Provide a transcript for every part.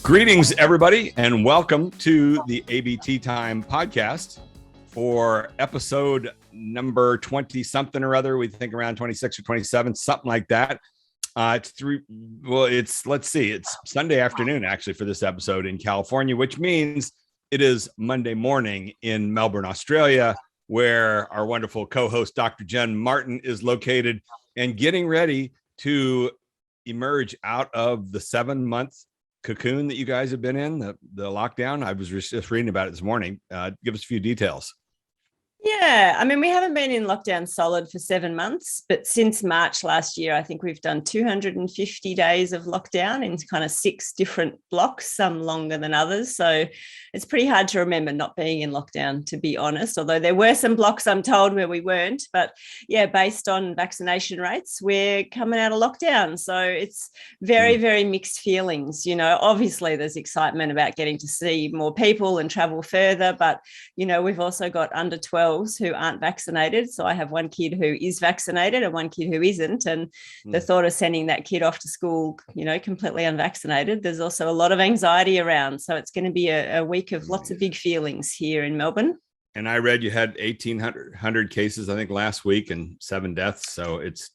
Greetings, everybody, and welcome to the ABT Time podcast for episode number 20-something or other. We think around 26 or 27, something like that. It's Sunday afternoon, actually, for this episode in California, which means it is Monday morning in Melbourne, Australia, where our wonderful co-host, Dr. Jen Martin, is located and getting ready to emerge out of the 7-month cocoon that you guys have been in, the lockdown. I was just reading about it this morning. Give us a few details. Yeah, I mean, we haven't been in lockdown solid for 7 months, but since March last year, I think we've done 250 days of lockdown in kind of 6 different blocks, some longer than others. So it's pretty hard to remember not being in lockdown, to be honest, although there were some blocks, I'm told, where we weren't. But yeah, based on vaccination rates, we're coming out of lockdown. So it's very, very mixed feelings. You know, obviously there's excitement about getting to see more people and travel further, but, you know, we've also got under 12 who aren't vaccinated. So I have one kid who is vaccinated and one kid who isn't. And the thought of sending that kid off to school, you know, completely unvaccinated, there's also a lot of anxiety around. So it's going to be a week of lots of big feelings here in Melbourne. And I read you had 1,800 cases, I think, last week and 7 deaths. So it's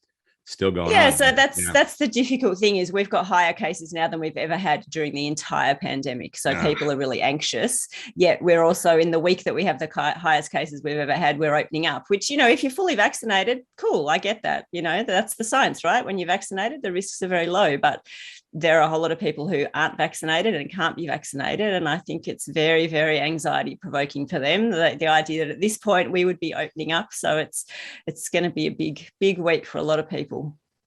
still going on. Yeah, so that's the difficult thing, is we've got higher cases now than we've ever had during the entire pandemic. So people are really anxious. Yet we're also, in the week that we have the highest cases we've ever had, we're opening up, which, you know, if you're fully vaccinated, cool, I get that. You know, that's the science, right? When you're vaccinated, the risks are very low. But there are a whole lot of people who aren't vaccinated and can't be vaccinated. And I think it's very, very anxiety provoking for them, the idea that at this point we would be opening up. So it's going to be a big week for a lot of people.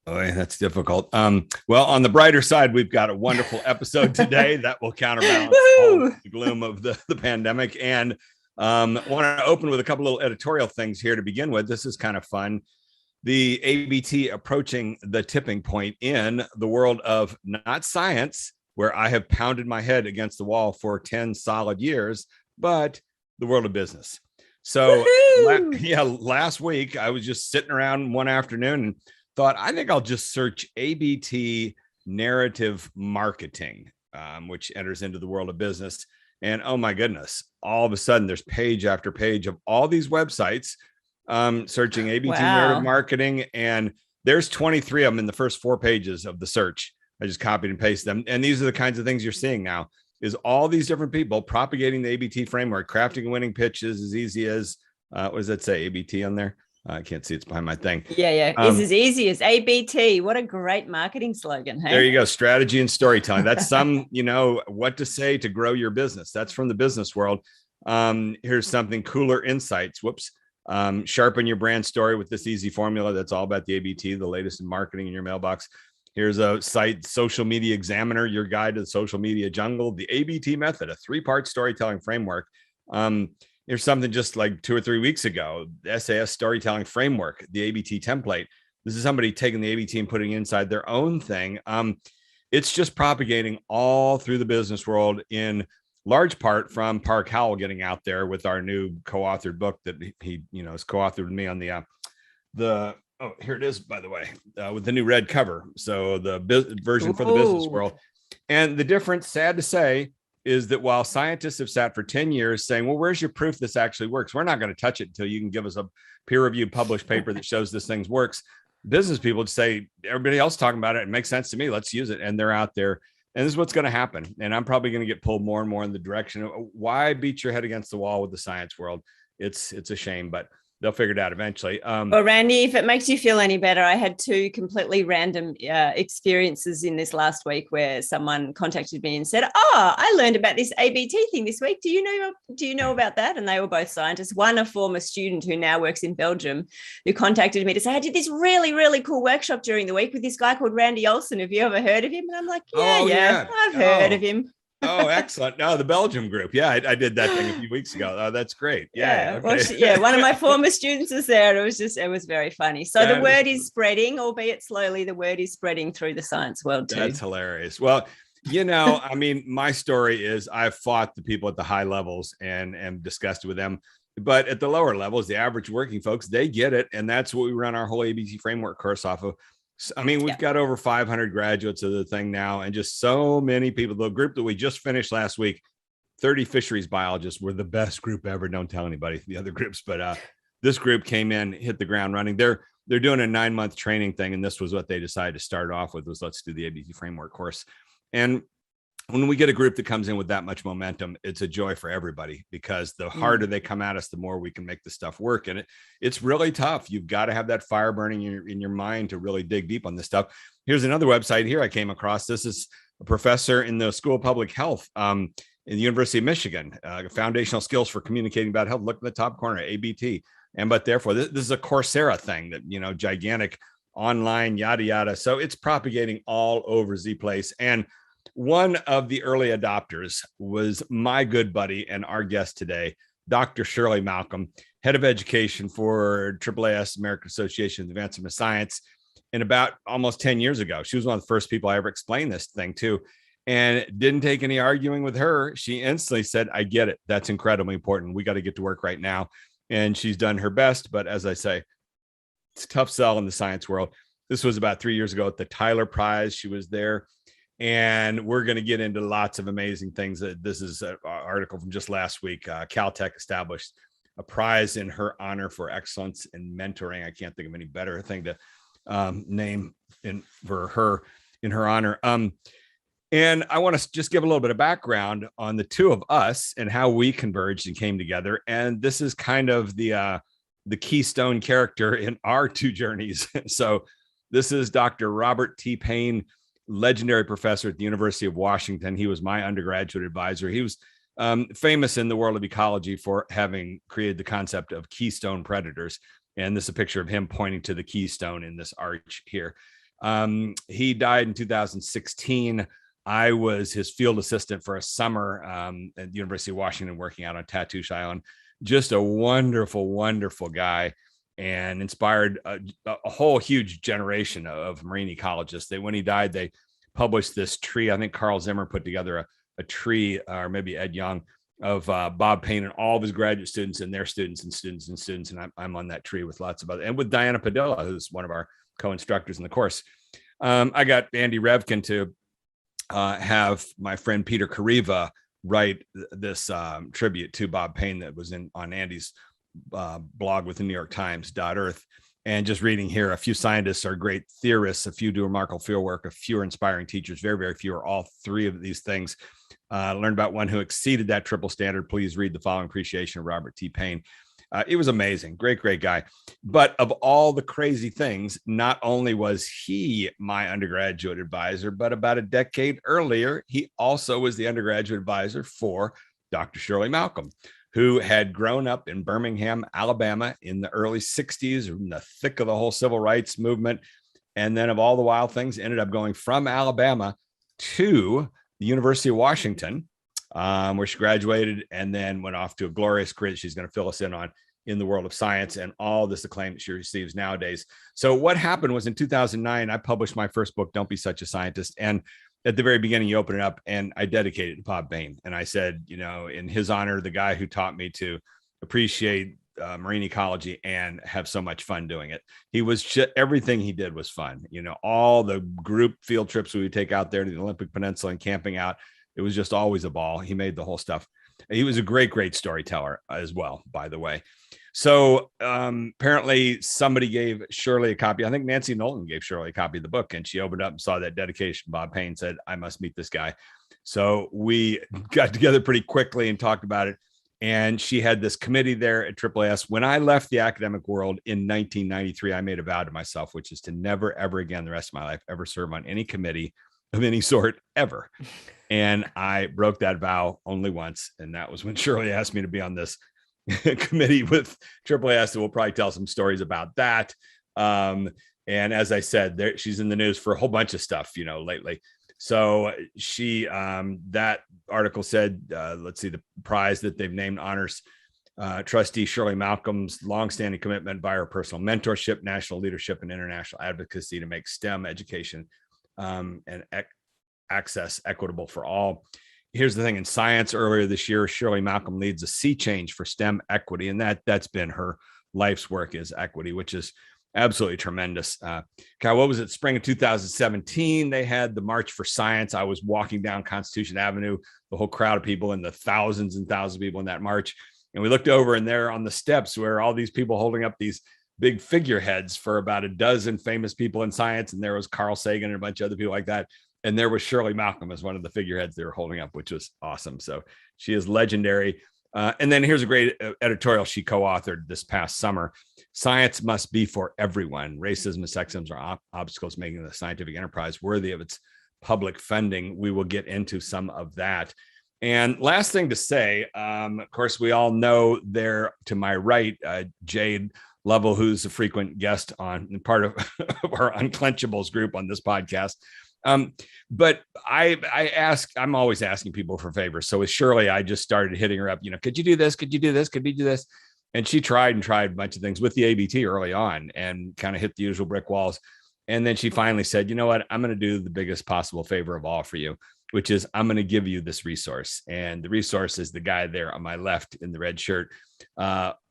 Oh, yeah, that's difficult. Well, on the brighter side, we've got a wonderful episode today that will counterbalance all the gloom of the pandemic. And want to open with a couple little editorial things here to begin with. This is kind of fun. The ABT approaching the tipping point in the world of not science, where I have pounded my head against the wall for 10 solid years, but the world of business. So last week I was just sitting around one afternoon and thought, I think I'll just search ABT narrative marketing, which enters into the world of business. And oh my goodness, all of a sudden there's page after page of all these websites searching ABT narrative marketing. And there's 23 of them in the first 4 pages of the search. I just copied and pasted them. And these are the kinds of things you're seeing now, is all these different people propagating the ABT framework, crafting and winning pitches as easy as, what does that say, ABT on there? I can't see, it's behind my thing. Yeah. It's as easy as ABT. What a great marketing slogan. Hey? There you go. Strategy and storytelling. That's some, you know, what to say to grow your business. That's from the business world. Here's something cooler insights. Sharpen your brand story with this easy formula. That's all about the ABT, the latest in marketing in your mailbox. Here's a site, Social Media Examiner, your guide to the social media jungle, the ABT method, a 3-part storytelling framework. Here's something just like 2 or 3 weeks ago, the SAS storytelling framework, the ABT template. This is somebody taking the ABT and putting inside their own thing. It's just propagating all through the business world, in large part from Park Howell getting out there with our new co-authored book that he has co-authored with me on the here it is, by the way, with the new red cover. So the version for the business world. And the difference, sad to say, is that while scientists have sat for 10 years saying, well, where's your proof this actually works? We're not going to touch it until you can give us a peer-reviewed published paper that shows this thing works. Business people just say, everybody else talking about it, it makes sense to me, let's use it. And they're out there. And this is what's going to happen. And I'm probably going to get pulled more and more in the direction of, why beat your head against the wall with the science world? It's a shame, but they'll figure it out eventually. Well, Randy, if it makes you feel any better, I had 2 completely random experiences in this last week where someone contacted me and said, I learned about this ABT thing this week. Do you know about that? And they were both scientists. One, a former student who now works in Belgium, who contacted me to say, I did this really, really cool workshop during the week with this guy called Randy Olson. Have you ever heard of him? And I'm like, yeah, I've heard of him. Oh, excellent. No, the Belgium group. Yeah, I did that thing a few weeks ago. Oh, that's great. Yeah. Okay. Well, one of my former students was there. And it was very funny. So the word is spreading, albeit slowly. The word is spreading through the science world too. That's hilarious. Well, you know, I mean, my story is I've fought the people at the high levels and am disgusted with them. But at the lower levels, the average working folks, they get it. And that's what we run our whole ABT framework course off of. I mean, we've Yeah. got over 500 graduates of the thing now, and just so many people. The group that we just finished last week, 30 fisheries biologists, were the best group ever. Don't tell anybody the other groups, but this group came in, hit the ground running. They're doing a 9-month training thing, and this was what they decided to start off with: was let's do the ABT framework course. And when we get a group that comes in with that much momentum, it's a joy for everybody, because the harder they come at us, the more we can make the stuff work. And it's really tough. You've got to have that fire burning in your mind to really dig deep on this stuff. Here's another website here I came across. This is a professor in the School of Public Health in the University of Michigan, foundational skills for communicating about health. Look in the top corner, ABT. And but therefore, this is a Coursera thing that, gigantic online, yada, yada. So it's propagating all over Z Place. And one of the early adopters was my good buddy and our guest today, Dr. Shirley Malcom, head of education for AAAS, American Association of Advancement of Science. And about almost 10 years ago, she was one of the first people I ever explained this thing to, and didn't take any arguing with her. She instantly said, I get it. That's incredibly important. We got to get to work right now. And she's done her best. But as I say, it's a tough sell in the science world. This was about 3 years ago at the Tyler Prize. She was there. And we're going to get into lots of amazing things. This is an article from just last week. Caltech established a prize in her honor for excellence in mentoring. I can't think of any better thing to name for her in her honor. And I want to just give a little bit of background on the two of us and how we converged and came together. And this is kind of the keystone character in our two journeys. So this is Dr. Robert T. Payne, legendary professor at the University of Washington. He was my undergraduate advisor. He was famous in the world of ecology for having created the concept of keystone predators. And this is a picture of him pointing to the keystone in this arch here. He died in 2016. I was his field assistant for a summer at the University of Washington, working out on Tatoosh Island. Just a wonderful, wonderful guy, and inspired a whole huge generation of marine ecologists. When he died, they published this tree. I think Carl Zimmer put together a tree, or maybe Ed Young, of Bob Payne and all of his graduate students and their students and students and students. And I'm on that tree with lots of other, and with Diana Padilla, who's one of our co-instructors in the course. I got Andy Revkin to have my friend Peter Kariva write this tribute to Bob Payne that was on Andy's blog with the New York Times .earth. And just reading here, a few scientists are great theorists, a few do remarkable field work, a few are inspiring teachers, very, very few are all three of these things. Learned about one who exceeded that triple standard. Please read the following appreciation of Robert T. Payne. It was amazing. Great, great guy. But of all the crazy things, not only was he my undergraduate advisor, but about a decade earlier, he also was the undergraduate advisor for Dr. Shirley Malcom, who had grown up in Birmingham, Alabama in the early 60s, in the thick of the whole civil rights movement. And then of all the wild things, ended up going from Alabama to the University of Washington, where she graduated, and then went off to a glorious career she's going to fill us in on in the world of science and all this acclaim that she receives nowadays. So what happened was in 2009, I published my first book, Don't Be Such a Scientist. And at the very beginning, you open it up and I dedicated it to Bob Payne. And I said, in his honor, the guy who taught me to appreciate marine ecology and have so much fun doing it. He was everything he did was fun. All the group field trips we would take out there to the Olympic Peninsula and camping out. It was just always a ball. He made the whole stuff. He was a great, great storyteller as well, by the way. So apparently somebody gave Shirley a copy. I think Nancy Knowlton gave Shirley a copy of the book, and she opened up and saw that dedication. Bob Payne said, I must meet this guy. So we got together pretty quickly and talked about it. And she had this committee there at AAAS. When I left the academic world in 1993, I made a vow to myself, which is to never, ever again, the rest of my life, ever serve on any committee of any sort ever. And I broke that vow only once. And that was when Shirley asked me to be on this committee with AAAS. We'll probably tell some stories about that. And as I said, she's in the news for a whole bunch of stuff, lately. So she, that article said, let's see, the prize that they've named honors trustee Shirley Malcom's longstanding commitment by her personal mentorship, national leadership, and international advocacy to make STEM education and access equitable for all. Here's the thing: in science, earlier this year, Shirley Malcom leads a sea change for STEM equity, and that's been her life's work, is equity, which is absolutely tremendous. God, what was it? Spring of 2017, they had the March for Science. I was walking down Constitution Avenue, the whole crowd of people and the thousands and thousands of people in that march. And we looked over, and there on the steps were all these people holding up these big figureheads for about a dozen famous people in science. And there was Carl Sagan and a bunch of other people like that. And there was Shirley Malcom as one of the figureheads they were holding up, which was awesome. So she is legendary. And then here's a great editorial she co-authored this past summer. Science must be for everyone. Racism and sexism are obstacles making the scientific enterprise worthy of its public funding. We will get into some of that. And last thing to say, of course, we all know there to my right, Jade Lovell, who's a frequent guest on part of our Unclenchables group on this podcast. But I'm always asking people for favors. So with Shirley, I just started hitting her up, could you do this? Could you do this? Could you do this? And she tried a bunch of things with the ABT early on and kind of hit the usual brick walls. And then she finally said, you know what, I'm going to do the biggest possible favor of all for you, which is I'm going to give you this resource. And the resource is the guy there on my left in the red shirt,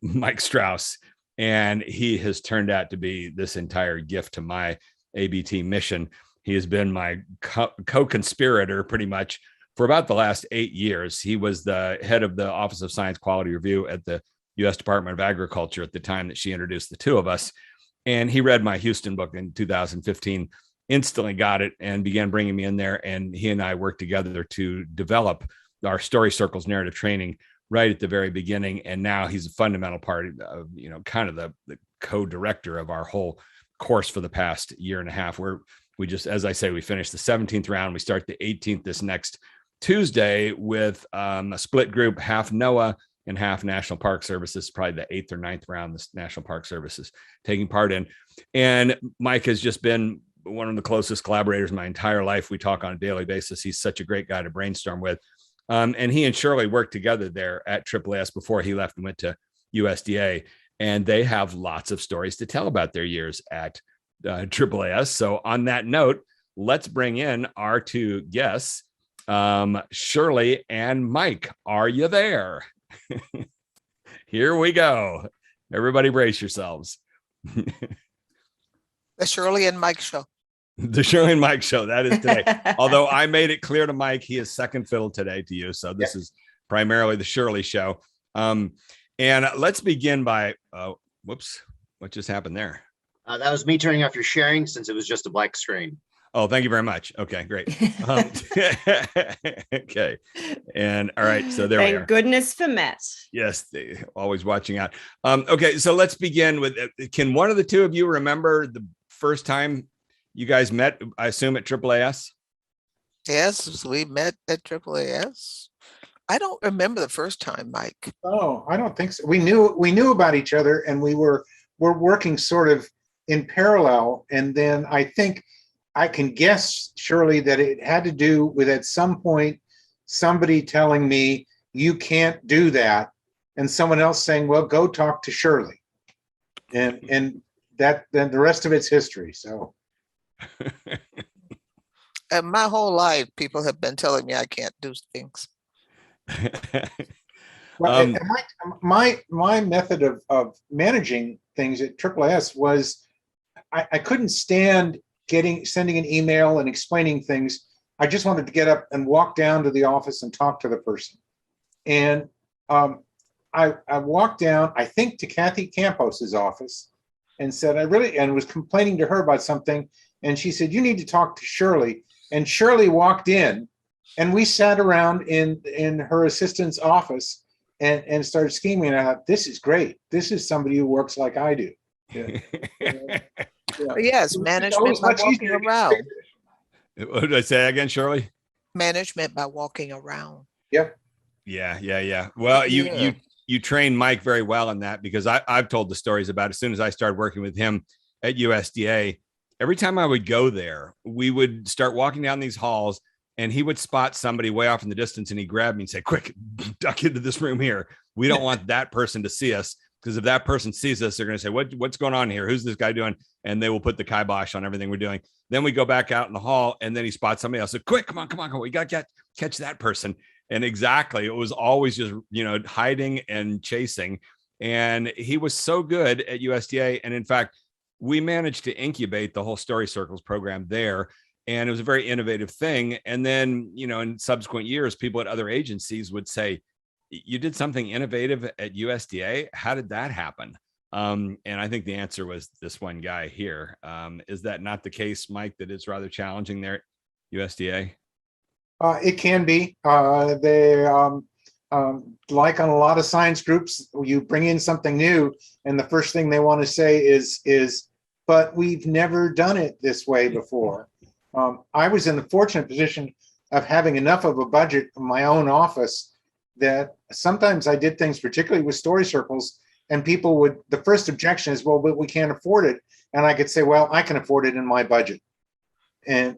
Mike Strauss. And he has turned out to be this entire gift to my ABT mission. He has been my co-conspirator pretty much for about the last 8 years. He was the head of the Office of Science Quality Review at the U.S. Department of Agriculture at the time that she introduced the two of us. And he read my Houston book in 2015, instantly got it, and began bringing me in there. And he and I worked together to develop our Story Circles narrative training right at the very beginning. And now he's a fundamental part of, kind of the co-director of our whole course for the past year and a half. We just, as I say, we finished the 17th round. We start the 18th this next Tuesday with a split group, half NOAA and half National Park Service. This is probably the 8th or 9th round this National Park Service is taking part in. And Mike has just been one of the closest collaborators my entire life. We talk on a daily basis. He's such a great guy to brainstorm with. And he and Shirley worked together there at AAAS before he left and went to USDA. And they have lots of stories to tell about their years at AAAS. So on that note, let's bring in our two guests, Shirley and Mike. Are you there? Here we go. Everybody brace yourselves. The Shirley and Mike show. The Shirley and Mike show. That is today. Although I made it clear to Mike, he is second fiddle today to you. So this is primarily the Shirley show. And let's begin by, whoops, what just happened there? That was me turning off your sharing since it was just a black screen. Oh, thank you very much. Okay, great. Okay. And all right. So there we are. Thank goodness for Matt. Yes. Always watching out. Okay. So let's begin with, can one of the two of you remember the first time you guys met, I assume at AAAS? Yes, we met at AAAS. I don't remember the first time, Mike. Oh, I don't think so. We knew about each other, and we're working sort of in parallel. And then I think I can guess, Shirley, that it had to do with at some point somebody telling me you can't do that, and someone else saying, "Well, go talk to Shirley," and that then the rest of it's history. So. And my whole life, people have been telling me I can't do things. Well, my method of managing things at AAAS was I couldn't stand sending an email and explaining things. I just wanted to get up and walk down to the office and talk to the person. And I walked down, I think, to Kathy Campos's office and said, and was complaining to her about something. And she said, "You need to talk to Shirley." And Shirley walked in, and we sat around in her assistant's office and started scheming. And I thought, this is great. This is somebody who works like I do. Yeah. Yes, management by walking around. What did I say again, Shirley? Management by walking around. Yep. Yeah. Well, you trained Mike very well in that, because I've told the stories about as soon as I started working with him at USDA. Every time I would go there, we would start walking down these halls, and he would spot somebody way off in the distance, and he'd grab me and say, "Quick, duck into this room here. We don't want that person to see us, because if that person sees us, they're going to say, what's going on here? Who's this guy doing?" And they will put the kibosh on everything we're doing. Then we go back out in the hall, and then he spots somebody else. So, "Quick, come on. We got to catch that person." And exactly, it was always just, hiding and chasing. And he was so good at USDA. And in fact, we managed to incubate the whole Story Circles program there. And it was a very innovative thing. And then, in subsequent years, people at other agencies would say, you did something innovative at USDA. How did that happen? And I think the answer was this one guy here. Is that not the case, Mike, that it's rather challenging there at USDA? It can be. Like on a lot of science groups, you bring in something new, and the first thing they want to say is, but we've never done it this way before. I was in the fortunate position of having enough of a budget in my own office that sometimes I did things, particularly with Story Circles, and people would, the first objection is, well, but we can't afford it. And I could say, well, I can afford it in my budget. And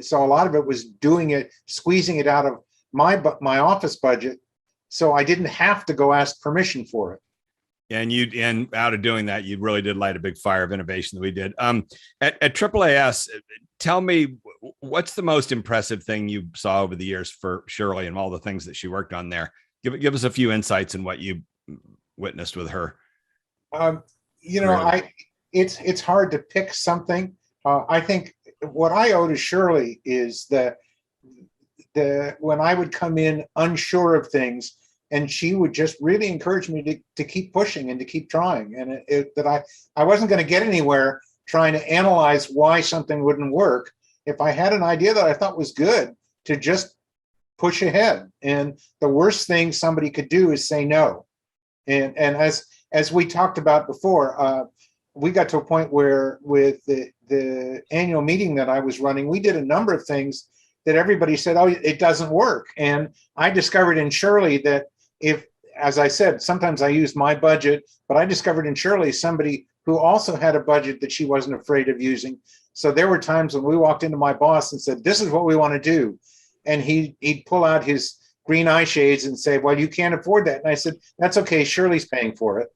so a lot of it was doing it, squeezing it out of my office budget. So I didn't have to go ask permission for it. And out of doing that, you really did light a big fire of innovation that we did. At AAAS, tell me, what's the most impressive thing you saw over the years for Shirley and all the things that she worked on there? Give us a few insights in what you witnessed with her. It's hard to pick something. I think what I owe to Shirley is that when I would come in unsure of things, and she would just really encourage me to keep pushing and to keep trying, and that I wasn't going to get anywhere trying to analyze why something wouldn't work. If I had an idea that I thought was good, to just push ahead. And the worst thing somebody could do is say no. And as we talked about before, we got to a point where with the annual meeting that I was running, we did a number of things that everybody said, oh, it doesn't work. And I discovered in Shirley that as I said, sometimes I used my budget, but I discovered in Shirley somebody who also had a budget that she wasn't afraid of using. So there were times when we walked into my boss and said, this is what we want to do. And he'd pull out his green eye shades and say, well, you can't afford that. And I said, that's okay, Shirley's paying for it,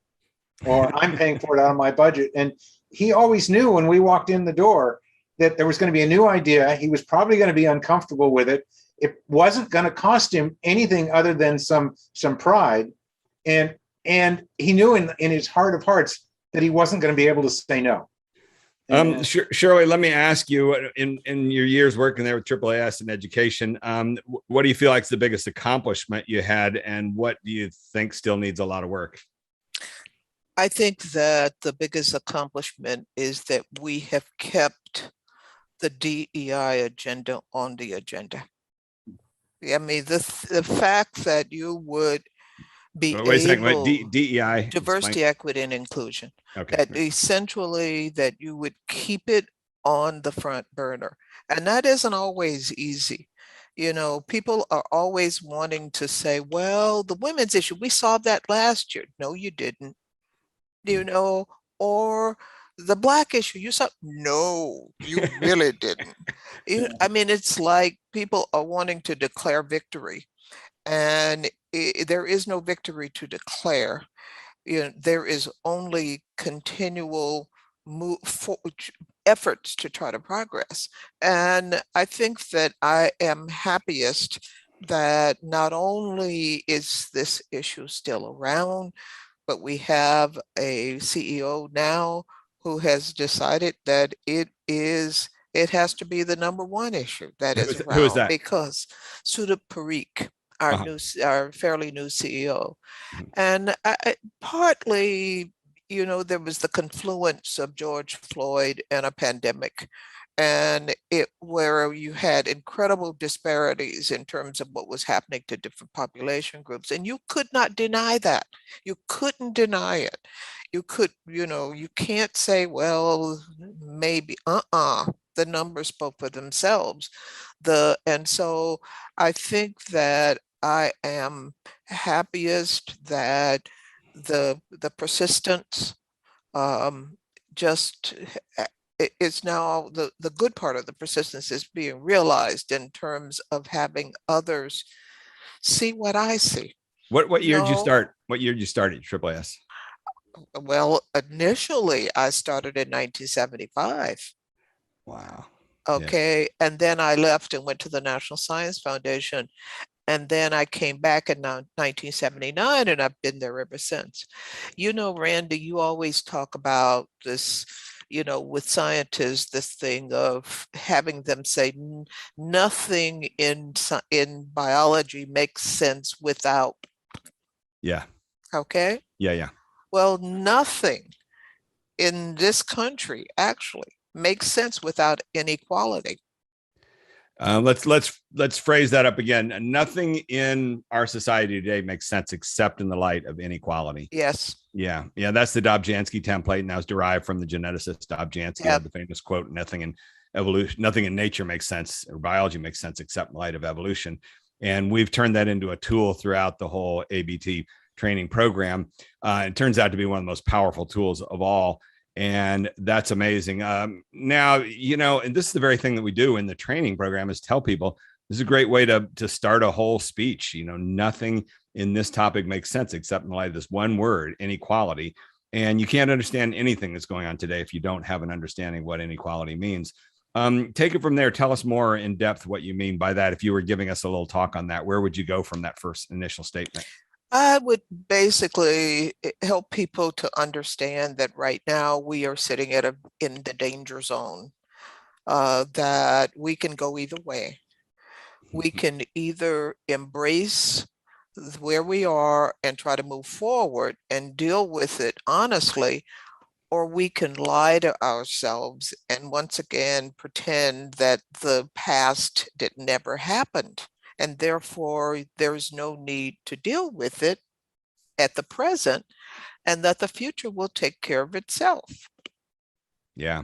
or I'm paying for it out of my budget. And he always knew when we walked in the door that there was going to be a new idea. He was probably going to be uncomfortable with it. It wasn't going to cost him anything other than some pride. And he knew in his heart of hearts that he wasn't going to be able to say no. Shirley, let me ask you, in your years working there with AAAS in education, what do you feel like is the biggest accomplishment you had, and what do you think still needs a lot of work? I think that the biggest accomplishment is that we have kept the DEI agenda on the agenda. I mean, the fact that you would be Wait a second, able, DEI, diversity, equity, and inclusion, okay, that essentially that you would keep it on the front burner. And that isn't always easy. People are always wanting to say, well, the women's issue, we solved that last year. No, you didn't. Or the Black issue, you saw, no, you really didn't. I mean, it's like people are wanting to declare victory, and there is no victory to declare. There is only continual efforts to try to progress. And I think that I am happiest that not only is this issue still around, but we have a CEO now who has decided that it has to be the number one issue that is around. Who is that? Because Sudha Parikh, our fairly new CEO, and partly, there was the confluence of George Floyd and a pandemic, and where you had incredible disparities in terms of what was happening to different population groups, and you could not deny that. You couldn't deny it. You can't say, well, maybe, the numbers spoke for themselves. And so I think that I am happiest that the persistence just it's now the good part of the persistence is being realized in terms of having others see what I see. What year did you start? What year did you start at AAAS? Well, initially I started in 1975. Wow. Okay. Yeah. And then I left and went to the National Science Foundation. And then I came back in 1979, and I've been there ever since. Randy, you always talk about this with scientists, this thing of having them say nothing in biology makes sense without. Yeah. Okay. Yeah. Well, nothing in this country actually makes sense without inequality. Let's phrase that up again. Nothing in our society today makes sense except in the light of inequality. Yes. Yeah. That's the Dobzhansky template, and that was derived from the geneticist Dobzhansky. Yep. The famous quote: "Nothing in evolution, nothing in nature makes sense, or biology makes sense except in light of evolution." And we've turned that into a tool throughout the whole ABT training program. It turns out to be one of the most powerful tools of all. And that's amazing. Now, and this is the very thing that we do in the training program, is tell people this is a great way to start a whole speech. Nothing in this topic makes sense except in light of this one word, inequality. And you can't understand anything that's going on today if you don't have an understanding of what inequality means. Take it from there. Tell us more in depth what you mean by that. If you were giving us a little talk on that, where would you go from that first initial statement? I would basically help people to understand that right now we are sitting in the danger zone, that we can go either way. We can either embrace where we are and try to move forward and deal with it honestly, or we can lie to ourselves and once again pretend that the past never happened. And therefore, there's no need to deal with it at the present, and that the future will take care of itself. Yeah.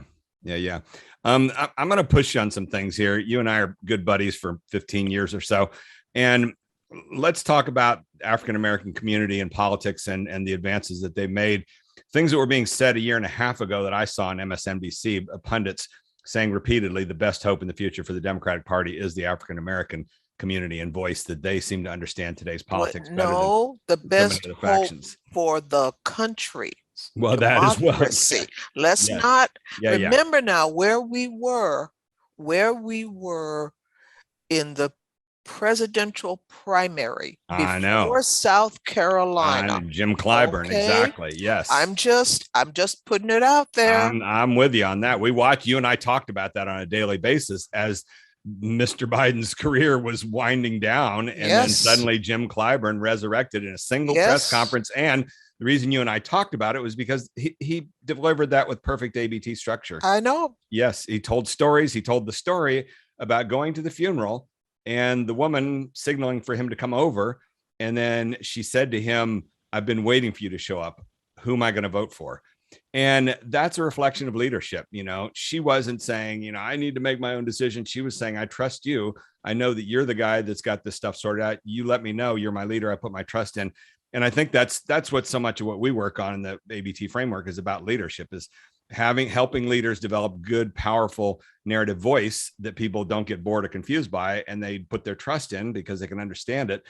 I'm going to push you on some things here. You and I are good buddies for 15 years or so. And let's talk about African-American community and politics and the advances that they've made. Things that were being said a year and a half ago that I saw on MSNBC, pundits saying repeatedly the best hope in the future for the Democratic Party is the African-American community and voice, that they seem to understand today's politics better than the best so hope factions for the country. Well, that as well. Let's Yes. not Yeah, remember now where we were in the presidential primary I know. before South Carolina. Jim Clyburn, Okay. exactly. Yes. I'm just putting it out there. I'm with you on that. You and I talked about that on a daily basis as Mr. Biden's career was winding down, and then suddenly Jim Clyburn resurrected in a single press conference. And the reason you and I talked about it was because he delivered that with perfect ABT structure. I know. Yes, he told stories. He told the story about going to the funeral and the woman signaling for him to come over. And then she said to him, "I've been waiting for you to show up. Who am I going to vote for?" And that's a reflection of leadership. She wasn't saying, I need to make my own decision. She was saying, I trust you. I know that you're the guy that's got this stuff sorted out. You let me know. You're my leader. I put my trust in. And I think that's what so much of what we work on in the ABT framework is about. Leadership is helping leaders develop good, powerful narrative voice that people don't get bored or confused by, and they put their trust in because they can understand it.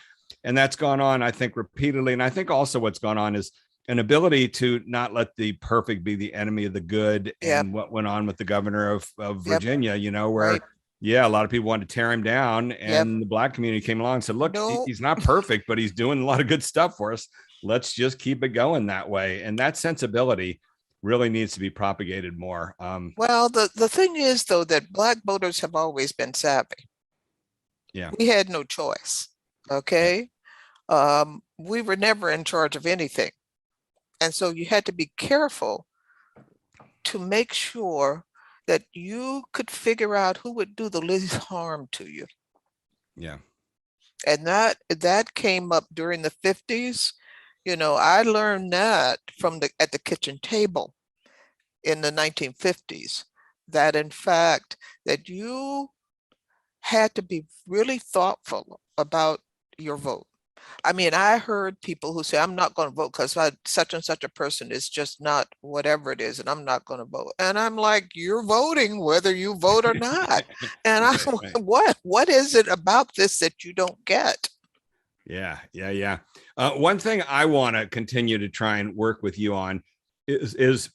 And that's gone on, I think, repeatedly. And I think also what's gone on is an ability to not let the perfect be the enemy of the good. And what went on with the governor of Virginia, where a lot of people wanted to tear him down, and the Black community came along and said, look, he's not perfect, but he's doing a lot of good stuff for us. Let's just keep it going that way. And that sensibility really needs to be propagated more. Well, the thing is, though, that Black voters have always been savvy. Yeah. We had no choice. Okay. We were never in charge of anything. And so you had to be careful to make sure that you could figure out who would do the least harm to you. Yeah. And that came up during the 50s. I learned that at the kitchen table in the 1950s, that in fact, that you had to be really thoughtful about your vote. I mean, I heard people who say, I'm not going to vote because such and such a person is just not whatever it is, and I'm not going to vote. And I'm like, you're voting whether you vote or not. And I'm like, what is it about this that you don't get? Yeah. One thing I want to continue to try and work with you on is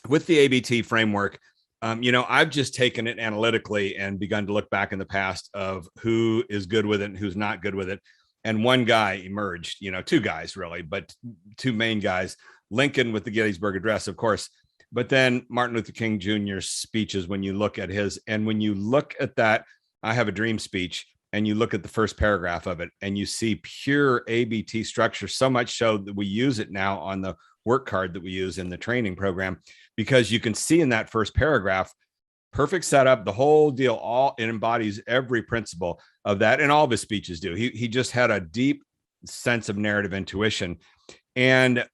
with the ABT framework. I've just taken it analytically and begun to look back in the past of who is good with it and who's not good with it. And one guy emerged, two guys really, but two main guys. Lincoln with the Gettysburg Address, of course, But then Martin Luther King Jr.'s speeches, when you look at his, and when you look at that, I Have a Dream speech, and you look at the first paragraph of it, and you see pure ABT structure, so much so that we use it now on the work card that we use in the training program, because you can see in that first paragraph, perfect setup, the whole deal, it embodies every principle of that. And all of his speeches do. He just had a deep sense of narrative intuition. And,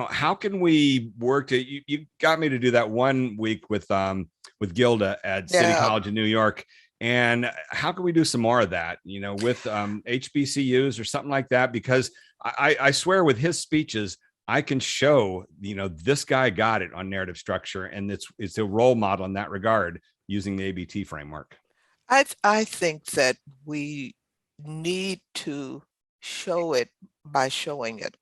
how can we work to, you got me to do that one week with Gilda at City College in New York. And how can we do some more of that, with HBCUs or something like that? Because I swear with his speeches, I can show, this guy got it on narrative structure, and it's a role model in that regard using the ABT framework. I think that we need to show it by showing it,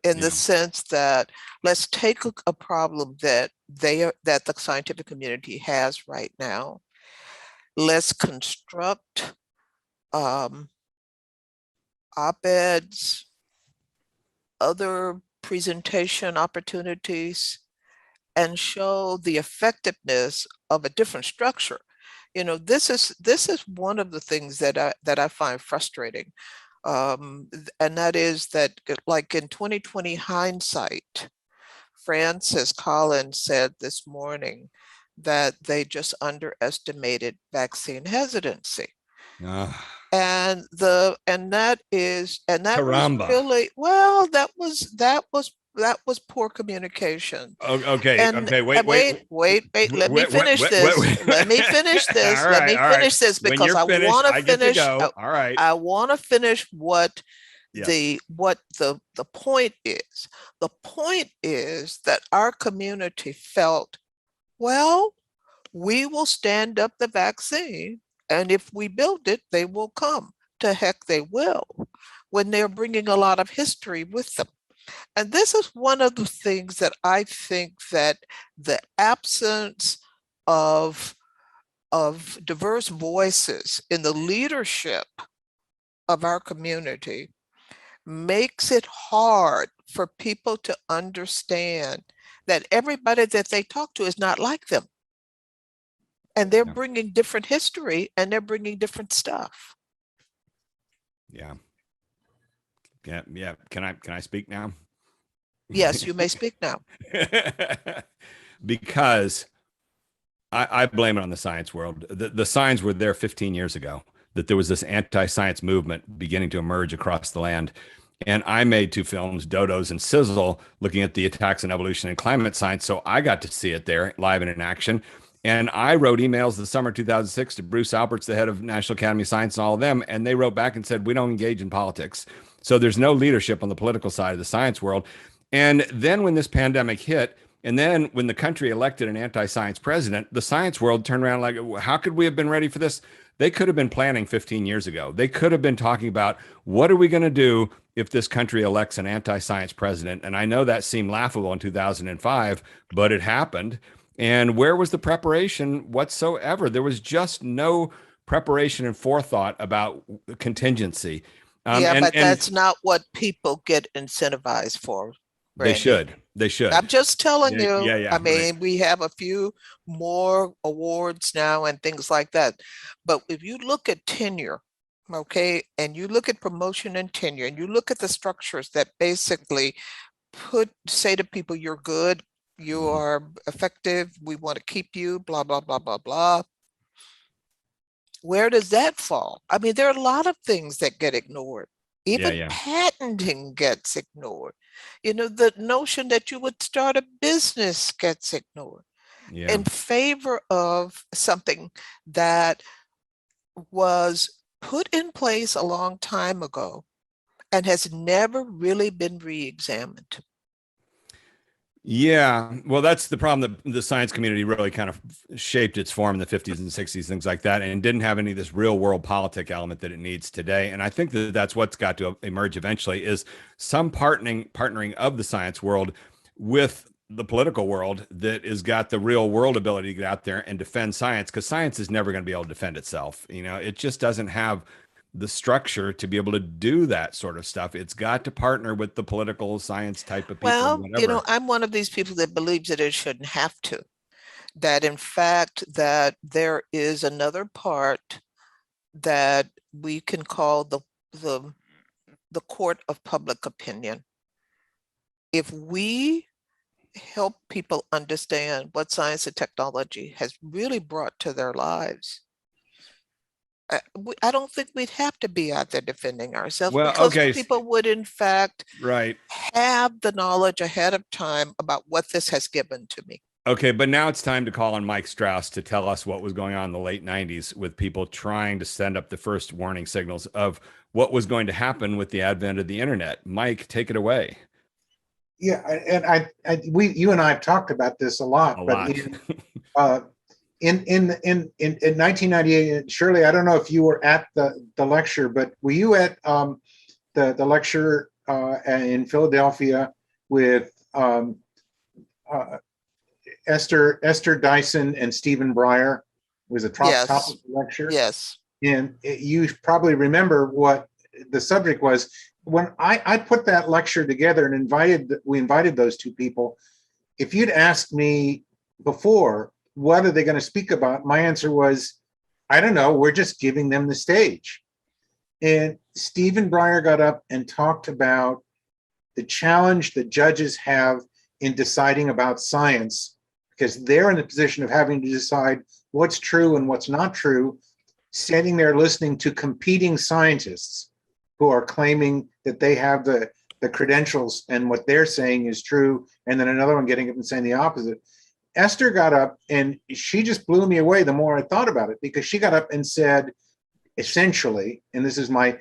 in the sense that let's take a problem that the scientific community has right now. Let's construct op-eds, other presentation opportunities, and show the effectiveness of a different structure. This is one of the things that I find frustrating, and that is that, like in 2020 hindsight, Francis Collins said this morning that they just underestimated vaccine hesitancy. And that Caramba. was really, well, that was poor communication. Okay. Wait. Let me finish this. Let me finish this. Let me finish this, because I want to finish. All right. I want to finish what Yes. the point is. The point is that our community felt, well, we will stand up the vaccine, and if we build it, they will come. To heck they will, when they're bringing a lot of history with them. And this is one of the things that I think that the absence of diverse voices in the leadership of our community makes it hard for people to understand that everybody that they talk to is not like them. And they're bringing different history, and they're bringing different stuff. Yeah. Can I speak now? Yes, you may speak now. Because I blame it on the science world. The signs were there 15 years ago that there was this anti-science movement beginning to emerge across the land. And I made 2 films, Dodos and Sizzle, looking at the attacks on evolution and climate science. So I got to see it there live and in action. And I wrote emails the summer 2006 to Bruce Alberts, the head of National Academy of Science, and all of them. And they wrote back and said, we don't engage in politics. So there's no leadership on the political side of the science world. And then when this pandemic hit, and then when the country elected an anti-science president, the science world turned around like, how could we have been ready for this? They could have been planning 15 years ago. They could have been talking about, what are we going to do if this country elects an anti-science president? And I know that seemed laughable in 2005, but it happened. And where was the preparation whatsoever? There was just no preparation and forethought about contingency. But that's not what people get incentivized for. Randy. They should. I'm just telling you. Yeah, I mean, we have a few more awards now and things like that. But if you look at tenure, okay, and you look at promotion and tenure, and you look at the structures that basically say to people, you're good, you are effective, we want to keep you, blah, blah, blah, blah, blah. Where does that fall? I mean, there are a lot of things that get ignored. Even patenting gets ignored. The notion that you would start a business gets ignored in favor of something that was put in place a long time ago and has never really been re-examined. Yeah, well, that's the problem, that the science community really kind of shaped its form in the 50s and 60s, things like that, and didn't have any of this real world politic element that it needs today. And I think that that's what's got to emerge eventually, is some partnering of the science world with the political world that has got the real world ability to get out there and defend science, because science is never going to be able to defend itself. It just doesn't have the structure to be able to do that sort of stuff. It's got to partner with the political science type of people. Well, whatever. I'm one of these people that believes that it shouldn't have to. That in fact, that there is another part that we can call the court of public opinion. If we help people understand what science and technology has really brought to their lives, I don't think we'd have to be out there defending ourselves, because people would in fact have the knowledge ahead of time about what this has given to me. Okay, but now it's time to call on Mike Strauss to tell us what was going on in the late 90s with people trying to send up the first warning signals of what was going to happen with the advent of the internet. Mike, take it away. Yeah, and you and I have talked about this a lot. In 1998, Shirley, I don't know if you were at the lecture, but were you at the lecture in Philadelphia with Esther Dyson and Stephen Breyer? It was a topic lecture. Yes. And you probably remember what the subject was. When I put that lecture together and we invited those two people, if you'd asked me before, what are they going to speak about? My answer was, I don't know. We're just giving them the stage. And Stephen Breyer got up and talked about the challenge that judges have in deciding about science, because they're in the position of having to decide what's true and what's not true, sitting there listening to competing scientists who are claiming that they have the credentials and what they're saying is true, and then another one getting up and saying the opposite. Esther got up and she just blew me away the more I thought about it, because she got up and said, essentially, and this is my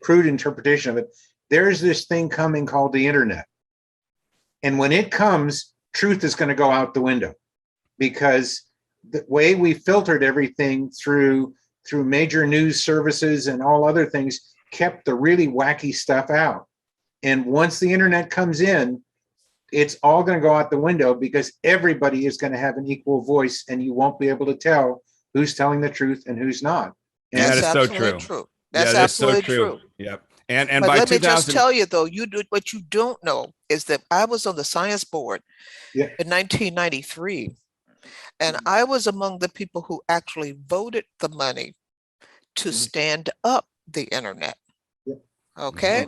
crude interpretation of it, there's this thing coming called the internet. And when it comes, truth is going to go out the window, because the way we filtered everything through major news services and all other things kept the really wacky stuff out. And once the internet comes in, it's all going to go out the window, because everybody is going to have an equal voice, and you won't be able to tell who's telling the truth and who's not. And that is so true. That's absolutely true. Yep. And but by let me 2000, just tell you though, what you don't know is that I was on the science board in 1993, and I was among the people who actually voted the money to stand up the internet. Okay.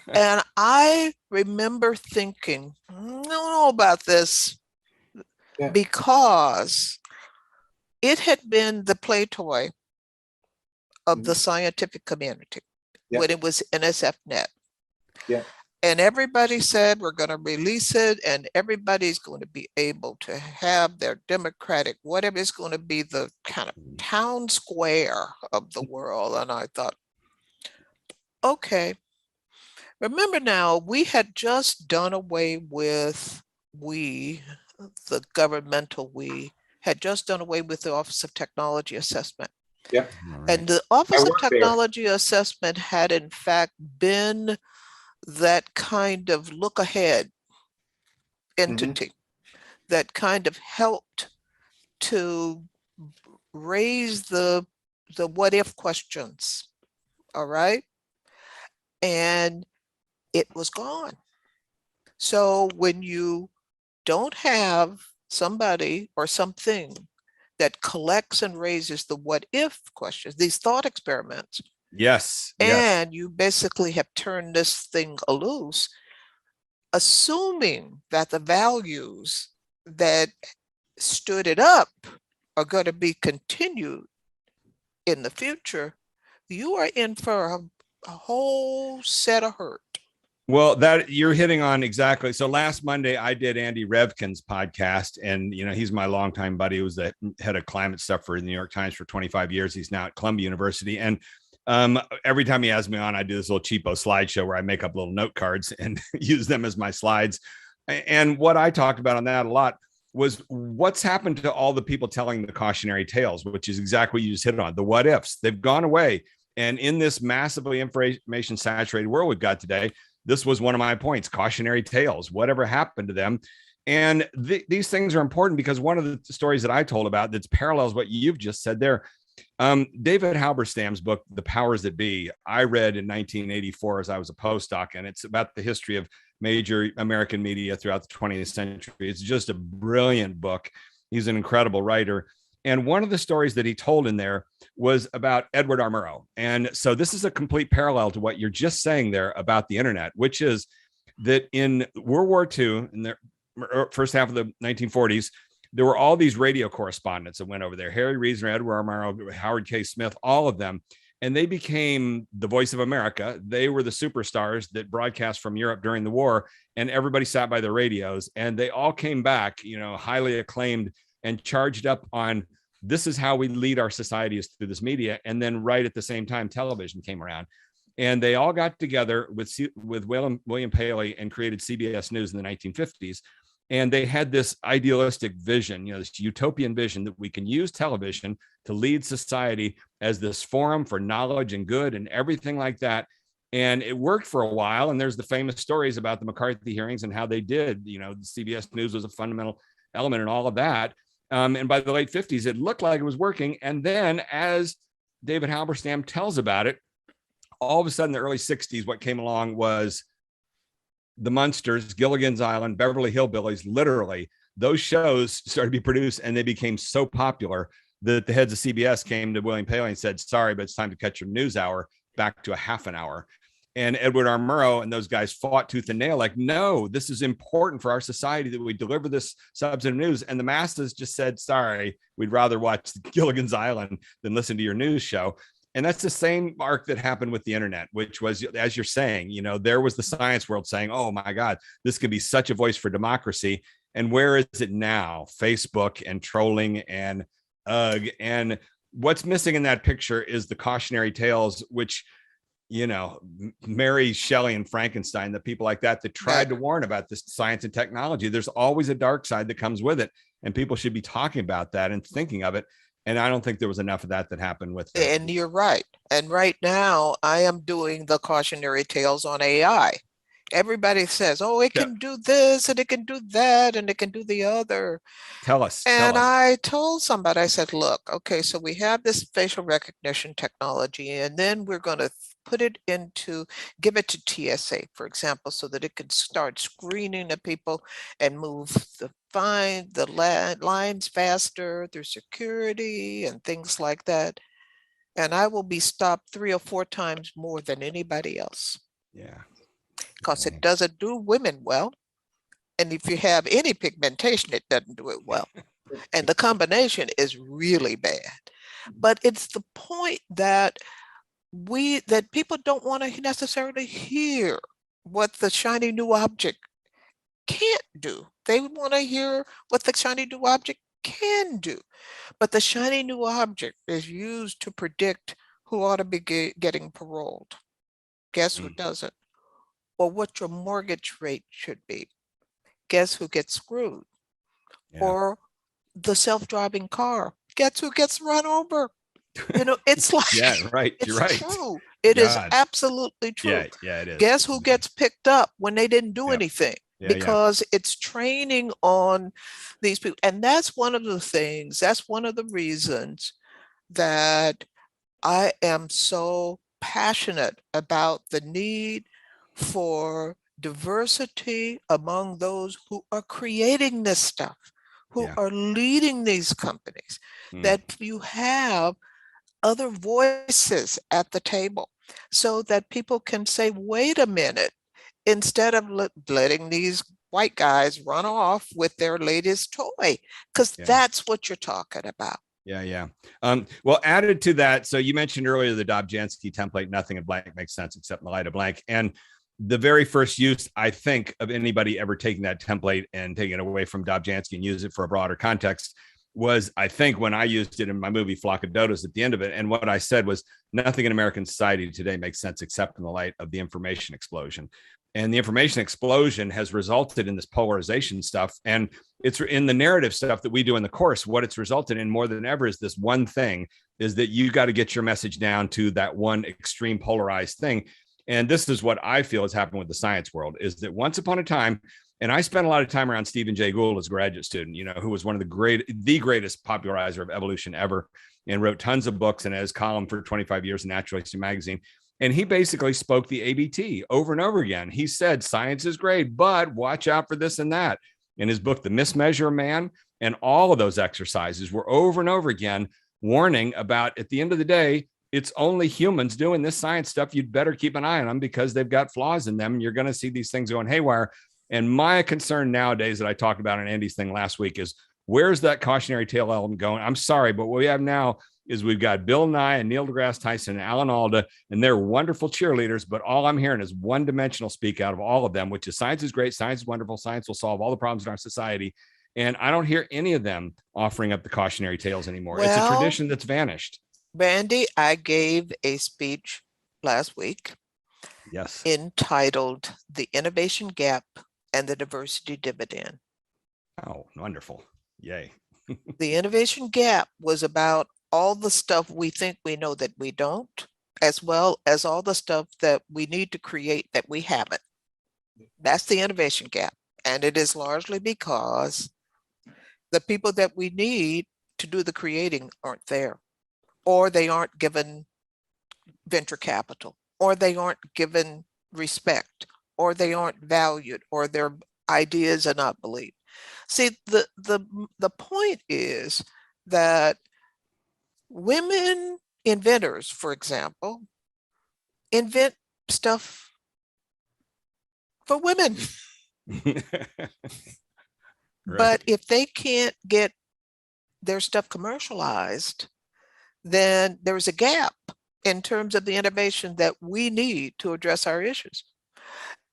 And I remember thinking, I don't know about this, because it had been the play toy of the scientific community when it was NSFNet. And everybody said, we're going to release it, and everybody's going to be able to have their democratic, whatever is going to be the kind of town square of the world. And I thought, okay. Remember now, we had just done away with, the governmental had just done away with the Office of Technology Assessment. Yeah. And the Office of Technology Assessment had in fact been that kind of look ahead entity that kind of helped to raise the what if questions. All right. And it was gone. So when you don't have somebody or something that collects and raises the what if questions, these thought experiments. And you basically have turned this thing loose, assuming that the values that stood it up are going to be continued in the future, you are in for a whole set of hurt. Well, that you're hitting on exactly. So last Monday, I did Andy Revkin's podcast, and he's my longtime buddy. He was the head of climate stuff for the New York Times for 25 years. He's now at Columbia University, and every time he has me on, I do this little cheapo slideshow where I make up little note cards and use them as my slides. And what I talked about on that a lot was what's happened to all the people telling the cautionary tales, which is exactly what you just hit on. The what ifs, they've gone away. And in this massively information saturated world we've got today, this was one of my points, cautionary tales, whatever happened to them. And these things are important, because one of the stories that I told about that parallels what you've just said there, David Halberstam's book, The Powers That Be, I read in 1984 as I was a postdoc, and it's about the history of major American media throughout the 20th century. It's just a brilliant book. He's an incredible writer. And one of the stories that he told in there was about Edward R. Murrow. And so this is a complete parallel to what you're just saying there about the internet, which is that in World War II, in the first half of the 1940s, there were all these radio correspondents that went over there, Harry Reasoner, Edward R. Murrow, Howard K. Smith, all of them. And they became the voice of America. They were the superstars that broadcast from Europe during the war, and everybody sat by their radios, and they all came back, highly acclaimed and charged up on, this is how we lead our societies through this media. And then right at the same time, television came around, and they all got together with William Paley and created CBS News in the 1950s. And they had this idealistic vision, this utopian vision that we can use television to lead society as this forum for knowledge and good and everything like that. And it worked for a while. And there's the famous stories about the McCarthy hearings and how they did, the CBS News was a fundamental element in all of that. And by the late 50s, it looked like it was working. And then as David Halberstam tells about it, all of a sudden, the early 60s, what came along was the Munsters, Gilligan's Island, Beverly Hillbillies. Literally, those shows started to be produced, and they became so popular that the heads of CBS came to William Paley and said, sorry, but it's time to cut your news hour back to a half an hour. And Edward R. Murrow and those guys fought tooth and nail, like, no, this is important for our society that we deliver this substantive news. And the masses just said, sorry, we'd rather watch Gilligan's Island than listen to your news show. And that's the same arc that happened with the internet, which was, as you're saying, there was the science world saying, oh my God, this could be such a voice for democracy. And where is it now? Facebook and trolling and ugh. And what's missing in that picture is the cautionary tales, which, Mary Shelley and Frankenstein, the people like that tried to warn about this science and technology. There's always a dark side that comes with it. And people should be talking about that and thinking of it. And I don't think there was enough of that happened with it. And you're right. And right now, I am doing the cautionary tales on AI. Everybody says, oh, it can do this and it can do that and it can do the other. Tell us. And I told somebody, I said, look, okay, so we have this facial recognition technology, and then we're going to give it to TSA, for example, so that it can start screening the people and find the lines faster through security and things like that. And I will be stopped 3 or 4 times more than anybody else. Yeah. Because it doesn't do women well. And if you have any pigmentation, it doesn't do it well. And the combination is really bad. But it's the point that people don't want to necessarily hear what the shiny new object can't do. They want to hear what the shiny new object can do. But the shiny new object is used to predict who ought to be getting paroled. Guess who doesn't? Or what your mortgage rate should be. Guess who gets screwed? Yeah. Or the self-driving car. Guess who gets run over? It's like, yeah, right. You're right. True. It is absolutely true. Yeah, it is. Guess who gets picked up when they didn't do anything? Because it's training on these people. And that's one of the things, that's one of the reasons that I am so passionate about the need for diversity among those who are creating this stuff, who are leading these companies, that you have other voices at the table so that people can say, wait a minute, instead of letting these white guys run off with their latest toy, because that's what you're talking about. Yeah. Well, added to that, so you mentioned earlier the Dobzhansky template, nothing in blank makes sense except in the light of blank. And the very first use, I think, of anybody ever taking that template and taking it away from Dobzhansky and use it for a broader context was, I think, when I used it in my movie Flock of Dodos at the end of it. And what I said was, nothing in American society today makes sense except in the light of the information explosion. And the information explosion has resulted in this polarization stuff. And it's in the narrative stuff that we do in the course. What it's resulted in more than ever is this one thing, is that you got to get your message down to that one extreme polarized thing. And this is what I feel has happened with the science world, is that once upon a time, And I spent a lot of time around Stephen Jay Gould as a graduate student, who was one of the greatest popularizer of evolution ever, and wrote tons of books and has column for 25 years in Natural History Magazine. And he basically spoke the ABT over and over again. He said, science is great, but watch out for this and that. In his book, The Mismeasure Man, and all of those exercises were over and over again warning about, at the end of the day, it's only humans doing this science stuff. You'd better keep an eye on them because they've got flaws in them. And you're going to see these things going haywire. And my concern nowadays that I talked about in Andy's thing last week is, where's that cautionary tale element going? I'm sorry, but what we have now is we've got Bill Nye and Neil deGrasse Tyson and Alan Alda, and they're wonderful cheerleaders, but all I'm hearing is one-dimensional speak out of all of them, which is science is great, science is wonderful, science will solve all the problems in our society. And I don't hear any of them offering up the cautionary tales anymore. It's a tradition that's vanished. Randy, I gave a speech last week. Yes. Entitled The Innovation Gap and the Diversity Dividend. Oh, wonderful. Yay. The innovation gap was about all the stuff we think we know that we don't, as well as all the stuff that we need to create that we haven't. That's the innovation gap. And it is largely because the people that we need to do the creating aren't there, or they aren't given venture capital, or they aren't given respect, or they aren't valued, or their ideas are not believed. See, the point is that women inventors, for example, invent stuff for women. Right. But if they can't get their stuff commercialized, then there's a gap in terms of the innovation that we need to address our issues.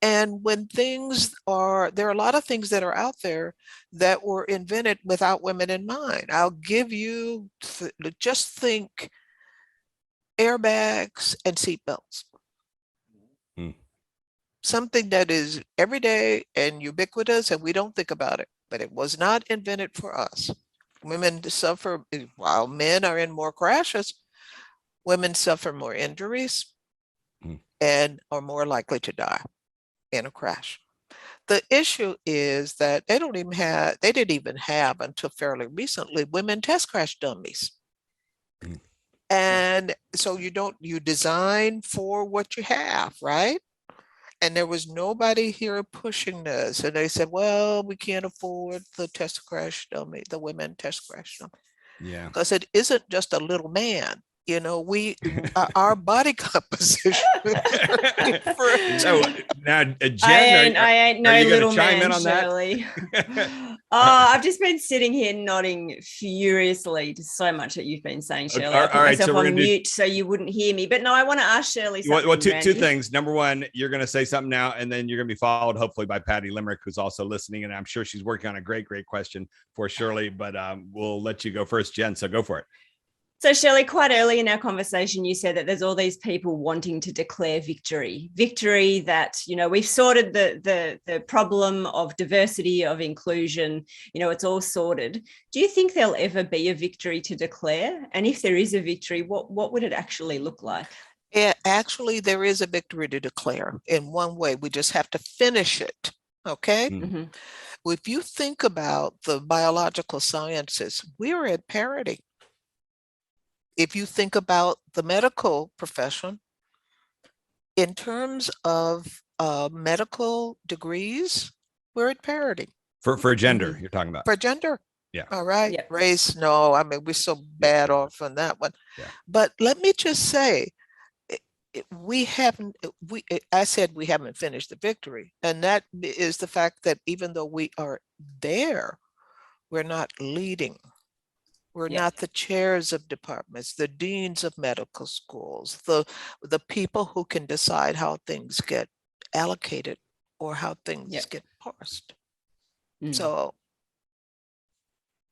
And when there are a lot of things that are out there that were invented without women in mind. I'll give you, just think airbags and seatbelts. Something that is everyday and ubiquitous, and we don't think about it, but it was not invented for us. Women suffer, while men are in more crashes, women suffer more injuries and are more likely to die in a crash. The issue is that they didn't even have until fairly recently women test crash dummies. And so you design for what you have, right? And there was nobody here pushing this. And they said, well, we can't afford the test crash dummy, the women test crash dummy. Yeah. Because it isn't just a little man. Our body composition. So now, Jen, I ain't no little man, on Shirley. I've just been sitting here nodding furiously to so much that you've been saying, Shirley. I put myself on mute so you wouldn't hear me. But no, I want to ask Shirley something. Well, two things. Number one, you're going to say something now, and then you're going to be followed, hopefully, by Patty Limerick, who's also listening. And I'm sure she's working on a great question for Shirley. But we'll let you go first, Jen. So go for it. So Shirley, quite early in our conversation, you said that there's all these people wanting to declare victory that, we've sorted the problem of diversity, of inclusion, it's all sorted. Do you think there'll ever be a victory to declare? And if there is a victory, what would it actually look like? Yeah, actually, there is a victory to declare in one way. We just have to finish it. Okay. Mm-hmm. Well, if you think about the biological sciences, we are at parity. If you think about the medical profession, in terms of medical degrees, we're at parity. For gender, you're talking about. For gender. Yeah. All right. Yep. Race, no. I mean, we're so bad off on that one. Yeah. But let me just say, I said we haven't finished the victory. And that is the fact that even though we are there, we're not leading. We're not the chairs of departments, the deans of medical schools, the people who can decide how things get allocated or how things get parsed. So.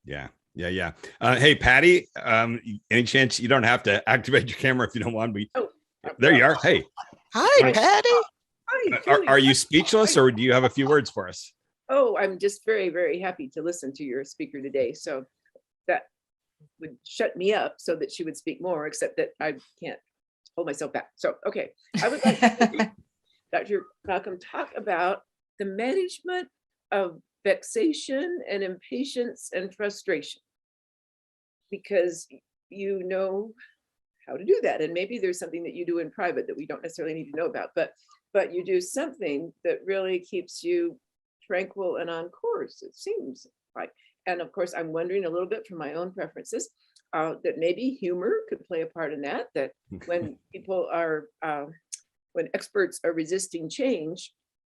Yeah. Hey, Patty, any chance you don't have to activate your camera if you don't want to be? There you are. Hey. Hi, Patty. Hi, are you speechless or do you have a few words for us? Oh, I'm just very, very happy to listen to your speaker today. So that would shut me up so that she would speak more, except that I can't hold myself back. So, okay. I would like to Dr. Malcom talk about the management of vexation and impatience and frustration, because you know how to do that. And maybe there's something that you do in private that we don't necessarily need to know about, but you do something that really keeps you tranquil and on course, it seems like. And of course, I'm wondering a little bit from my own preferences, that maybe humor could play a part in that, that when people are, when experts are resisting change,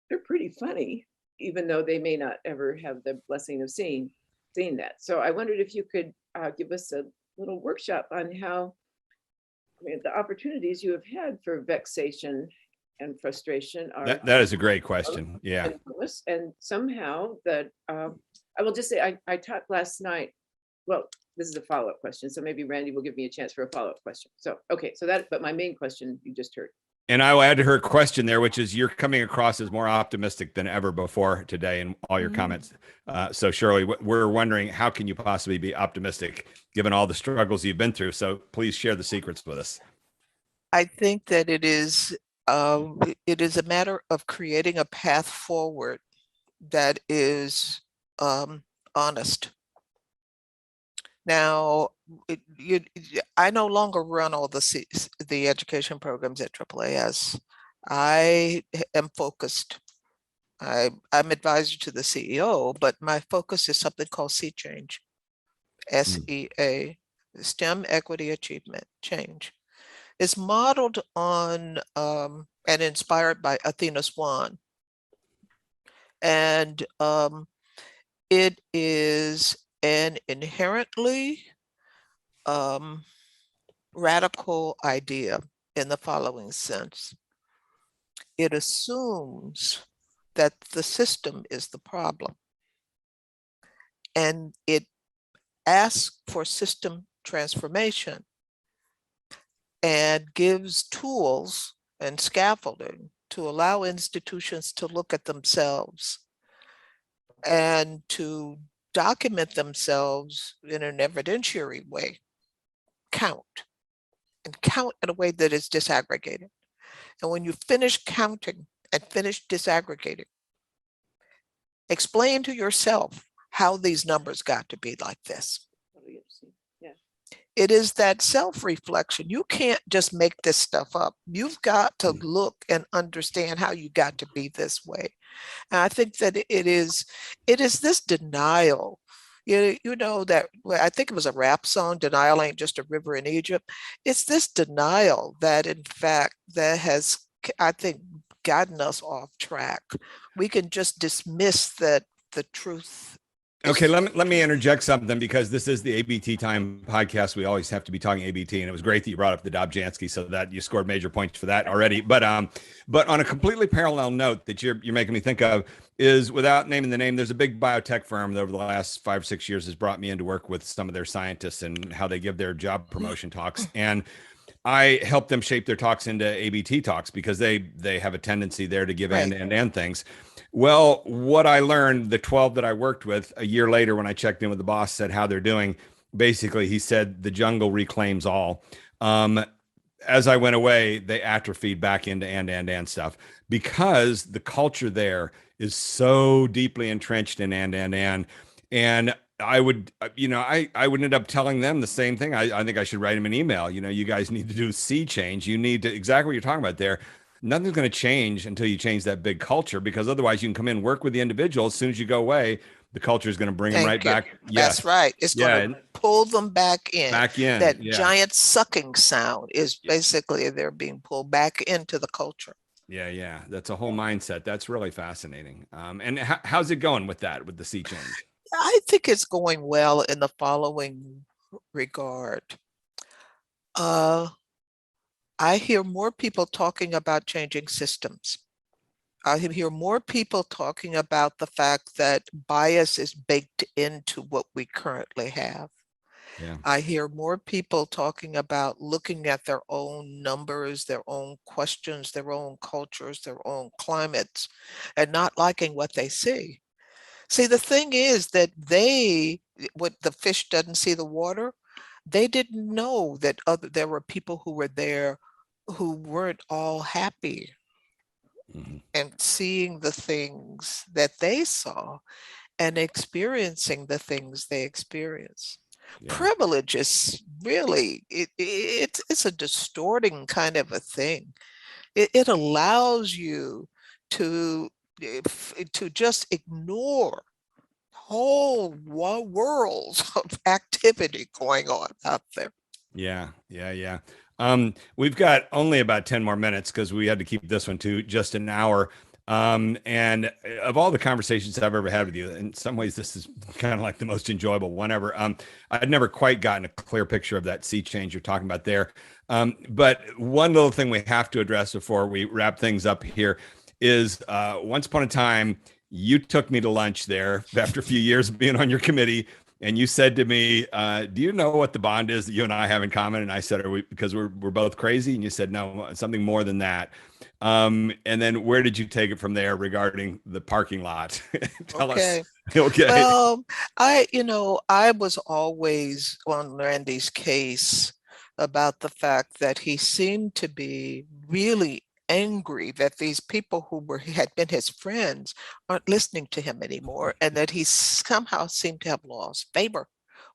they're pretty funny, even though they may not ever have the blessing of seeing that. So I wondered if you could give us a little workshop on how, I mean, the opportunities you have had for vexation and frustration are. That is a great question. Yeah. And somehow that, I will just say, I talked last night. Well, this is a follow-up question, so maybe Randy will give me a chance for a follow-up question. So, okay, so that, but my main question you just heard. And I will add to her question there, which is you're coming across as more optimistic than ever before today in all your comments. So Shirley, we're wondering, how can you possibly be optimistic given all the struggles you've been through? So please share the secrets with us. I think that it is a matter of creating a path forward that is honest. Now, I no longer run all the education programs at AAAS. I am focused. I'm advisor to the CEO, but my focus is something called Sea Change, SEA, STEM Equity Achievement Change. It's modeled on and inspired by Athena Swan. And it is an inherently radical idea in the following sense. It assumes that the system is the problem, and it asks for system transformation and gives tools and scaffolding to allow institutions to look at themselves and to document themselves in an evidentiary way, count in a way that is disaggregated. And when you finish counting and finish disaggregating, explain to yourself how these numbers got to be like this. It is that self-reflection. You can't just make this stuff up. You've got to look and understand how you got to be this way. And I think that it is this denial. You know that, well, I think it was a rap song, "Denial Ain't Just a River in Egypt." It's this denial that, in fact, that has, I think, gotten us off track. We can just dismiss that the truth. Okay, let me interject something, because this is the ABT Time podcast. We always have to be talking ABT, and it was great that you brought up the Dobzhansky, so that you scored major points for that already. But on a completely parallel note that you're making me think of is, without naming the name, there's a big biotech firm that over the last 5 or 6 years has brought me in to work with some of their scientists and how they give their job promotion talks. And I help them shape their talks into ABT talks, because they have a tendency there to give end things. Well, what I learned, the 12 that I worked with a year later, when I checked in with the boss, said how they're doing. Basically, he said the jungle reclaims all. As I went away, they atrophied back into and stuff, because the culture there is so deeply entrenched in and I would, I would end up telling them the same thing. I think I should write them an email. You guys need to do sea change. You need to, exactly what you're talking about there. Nothing's going to change until you change that big culture, because otherwise you can come in, work with the individual. As soon as you go away, the culture is going to bring them right back. That's right. It's going to pull them back in. That giant sucking sound is basically they're being pulled back into the culture. Yeah. That's a whole mindset. That's really fascinating. And how's it going with that, with the sea change? I think it's going well in the following regard. I hear more people talking about changing systems. I hear more people talking about the fact that bias is baked into what we currently have. Yeah. I hear more people talking about looking at their own numbers, their own questions, their own cultures, their own climates, and not liking what they see. See, the thing is that what the fish doesn't see the water, they didn't know that there were people who were there who weren't all happy and seeing the things that they saw and experiencing the things they experienced. Yeah. Privilege is really, it's a distorting kind of a thing. It allows you to, to just ignore whole worlds of activity going on out there. Yeah. We've got only about 10 more minutes because we had to keep this one to just an hour. And of all the conversations I've ever had with you, in some ways, this is kind of like the most enjoyable one ever. I'd never quite gotten a clear picture of that sea change you're talking about there. But one little thing we have to address before we wrap things up here is once upon a time, you took me to lunch there after a few years of being on your committee. And you said to me, do you know what the bond is that you and I have in common? And I said, are we, because we're both crazy? And you said, no, something more than that. And then where did you take it from there regarding the parking lot? Tell us. Okay. Well, I was always on Randy's case about the fact that he seemed to be really angry that these people who had been his friends aren't listening to him anymore, and that he somehow seemed to have lost favor,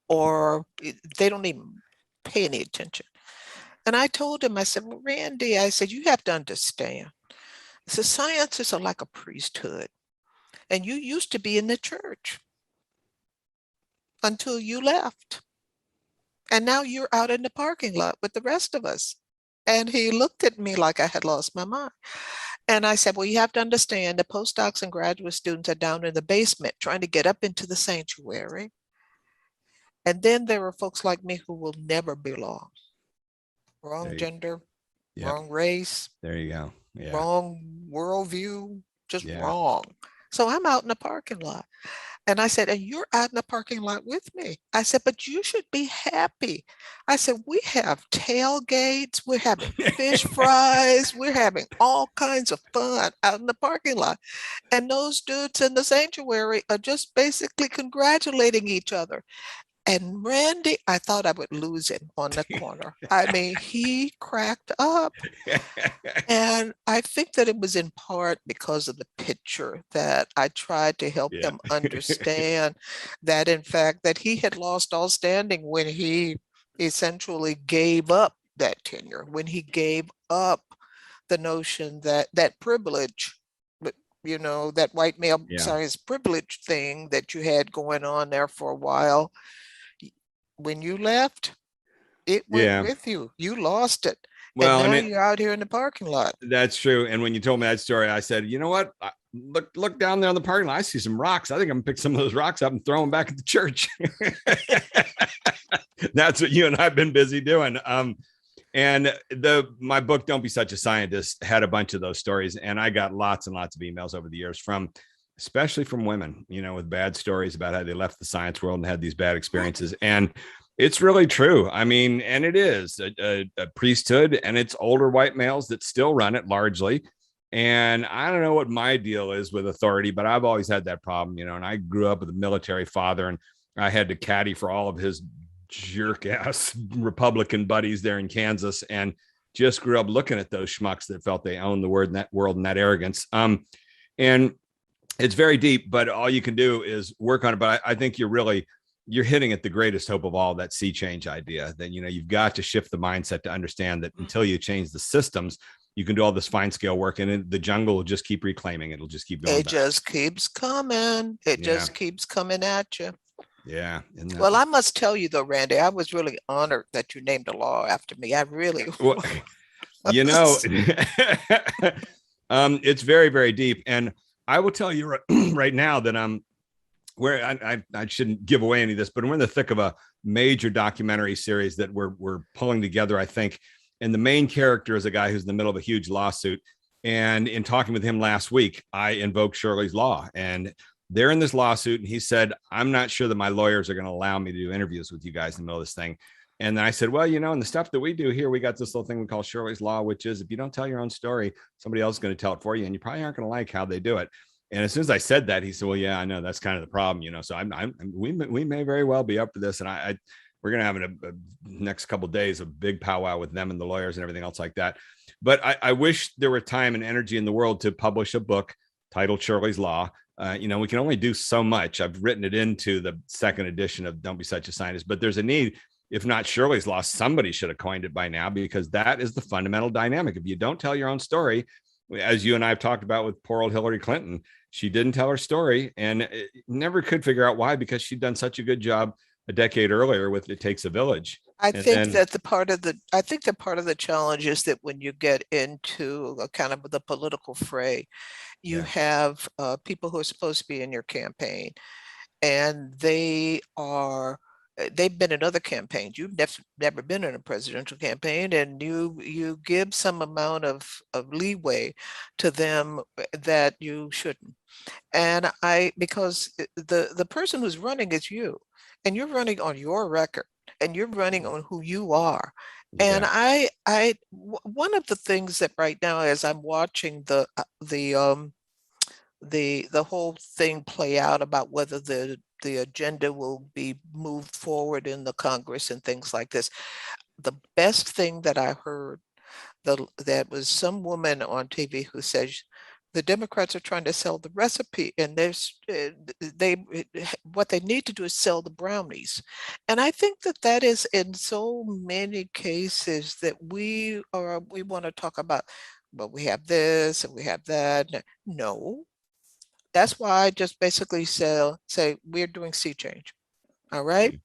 or they don't even pay any attention. And I told him, I said, well, Randy, I said, you have to understand, I said, scientists are like a priesthood, and you used to be in the church until you left, and now you're out in the parking lot with the rest of us. And he looked at me like I had lost my mind. And I said, well, you have to understand the postdocs and graduate students are down in the basement trying to get up into the sanctuary. And then there are folks like me who will never belong. Wrong gender, wrong race. There you go. Yeah. Wrong worldview, just wrong. So I'm out in the parking lot. And I said, and you're out in the parking lot with me. I said, but you should be happy. I said, we have tailgates, we're having fish fries, we're having all kinds of fun out in the parking lot. And those dudes in the sanctuary are just basically congratulating each other. And Randy, I thought I would lose him on the corner. I mean, he cracked up. And I think that it was in part because of the picture that I tried to help them understand that, in fact, that he had lost all standing when he essentially gave up that tenure, when he gave up the notion that that privilege, that white male science privilege thing that you had going on there for a while. When you left, it went with you. You lost it. Well, and now you're out here in the parking lot. That's true. And when you told me that story, I said, you know what? Look down there on the parking lot. I see some rocks. I think I'm gonna pick some of those rocks up and throw them back at the church. That's what you and I've been busy doing. And my book, Don't Be Such a Scientist, had a bunch of those stories. And I got lots and lots of emails over the years especially from women, with bad stories about how they left the science world and had these bad experiences. And it's really true. I mean, and it is a priesthood, and it's older white males that still run it largely. And I don't know what my deal is with authority, but I've always had that problem, and I grew up with a military father, and I had to caddy for all of his jerk ass Republican buddies there in Kansas, and just grew up looking at those schmucks that felt they owned the world and that arrogance. And it's very deep, but all you can do is work on it. But I think you're hitting at the greatest hope of all, that sea change idea, that, you've got to shift the mindset to understand that until you change the systems, you can do all this fine scale work, and the jungle will just keep reclaiming. It'll just keep going. It just keeps coming. It just keeps coming at you. Yeah. Well, I must tell you though, Randy, I was really honored that you named a law after me. I really was. It's very, very deep. And I will tell you right now that where I shouldn't give away any of this, but we're in the thick of a major documentary series that we're pulling together, I think. And the main character is a guy who's in the middle of a huge lawsuit. And in talking with him last week, I invoked Shirley's Law, and they're in this lawsuit. And he said, I'm not sure that my lawyers are going to allow me to do interviews with you guys in the middle of this thing. And then I said, well, in the stuff that we do here, we got this little thing we call Shirley's Law, which is if you don't tell your own story, somebody else is going to tell it for you, and you probably aren't going to like how they do it. And as soon as I said that, he said, well, yeah, I know that's kind of the problem, So we may very well be up for this. And we're going to have a next couple of days a big powwow with them and the lawyers and everything else like that. But I wish there were time and energy in the world to publish a book titled Shirley's Law. We can only do so much. I've written it into the second edition of Don't Be Such a Scientist, but there's a need. If not Shirley's Law, somebody should have coined it by now, because that is the fundamental dynamic. If you don't tell your own story, as you and I have talked about with poor old Hillary Clinton, she didn't tell her story and never could figure out why, because she'd done such a good job a decade earlier with It Takes a Village. I think the part of the challenge is that when you get into a kind of the political fray, you have people who are supposed to be in your campaign, and they've been in other campaigns. You've never been in a presidential campaign, and you give some amount of leeway to them that you shouldn't. And because the person who's running is you, and you're running on your record, and you're running on who you are. And one of the things that right now, as I'm watching the whole thing play out about whether the agenda will be moved forward in the Congress and things like this, the best thing that I heard, that was some woman on TV who says the Democrats are trying to sell the recipe, and what they need to do is sell the brownies. And I think that is in so many cases that we want to talk about, but we have this and we have that. No, that's why I just basically say we're doing sea change. All right.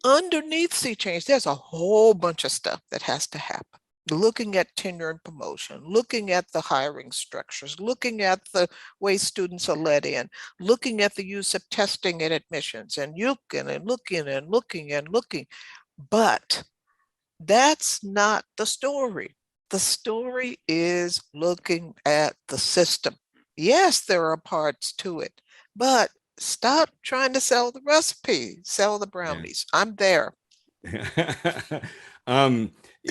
Underneath sea change, there's a whole bunch of stuff that has to happen. Looking at tenure and promotion, looking at the hiring structures, looking at the way students are let in, looking at the use of testing and admissions, and looking. But that's not the story. The story is looking at the system. Yes, there are parts to it, but stop trying to sell the recipe, sell the brownies. Yeah. I'm there.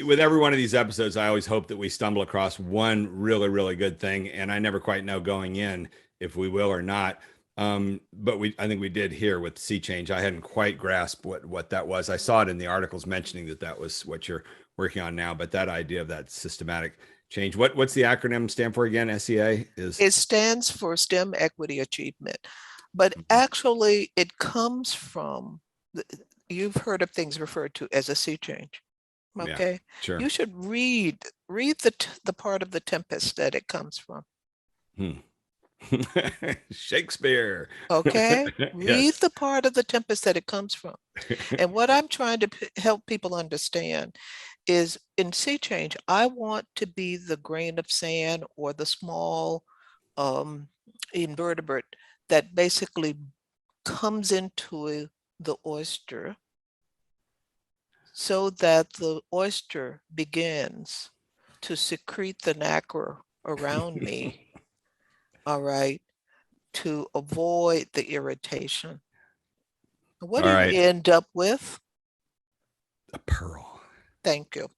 With every one of these episodes, I always hope that we stumble across one really, really good thing. And I never quite know going in if we will or not. But I think we did here with Sea Change. I hadn't quite grasped what that was. I saw it in the articles mentioning that was what you're working on now, but that idea of that systematic change. What's the acronym stand for again? SEA is? It stands for STEM Equity Achievement, but actually it comes from, you've heard of things referred to as a sea change. Okay, yeah, sure. You should read the part of The Tempest that it comes from. Shakespeare. Okay, read the part of The Tempest that it comes from. And what I'm trying to help people understand is, in sea change, I want to be the grain of sand or the small invertebrate that basically comes into the oyster, so that the oyster begins to secrete the nacre around me, all right, to avoid the irritation. What do you end up with? A pearl. Thank you.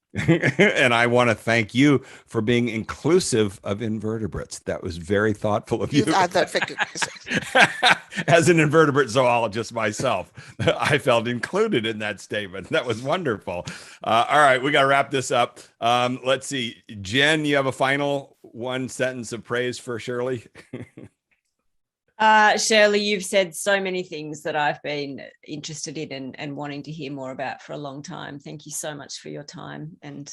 And I want to thank you for being inclusive of invertebrates. That was very thoughtful of you. As an invertebrate zoologist myself, I felt included in that statement. That was wonderful. All right, we got to wrap this up. Let's see. Jen, you have a final one sentence of praise for Shirley? Shirley, you've said so many things that I've been interested in and wanting to hear more about for a long time. Thank you so much for your time and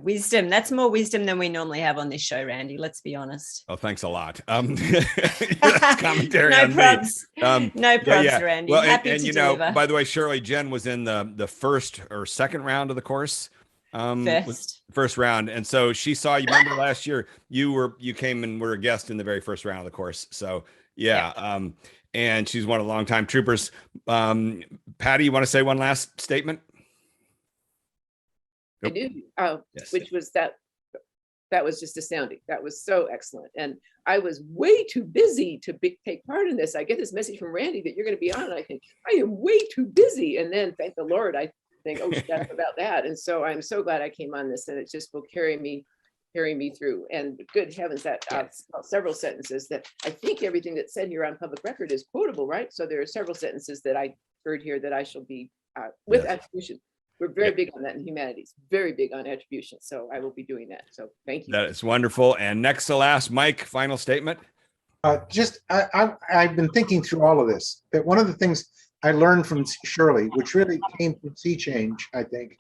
wisdom. That's more wisdom than we normally have on this show, Randy. Let's be honest. Oh, thanks a lot. Commentary no on probs. me. No probs, Randy. Well, happy and to you know, deliver. by the way, Shirley, Jen was in the first or second round of the course. First round, and so she saw you. Remember last year you came and were a guest in the very first round of the course. So and she's one of the longtime troopers. Patty, you want to say one last statement? I do, which was that was just astounding. That was so excellent, and I was way too busy to take part in this. I get this message from Randy that you're going to be on, and I think I am way too busy, and then thank the Lord I think, oh, that's about that. And so I'm so glad I came on this, and it just will carry me through. And good heavens, that several sentences that I think everything that's said here on public record is quotable, right? So there are several sentences that I heard here that I with Yes. attribution. We're very big on that in humanities, very big on attribution. So I will be doing that. So thank you. That is wonderful. And next to last, Mike, final statement. I've been thinking through all of this, that one of the things I learned from Shirley, which really came from Sea Change, I think,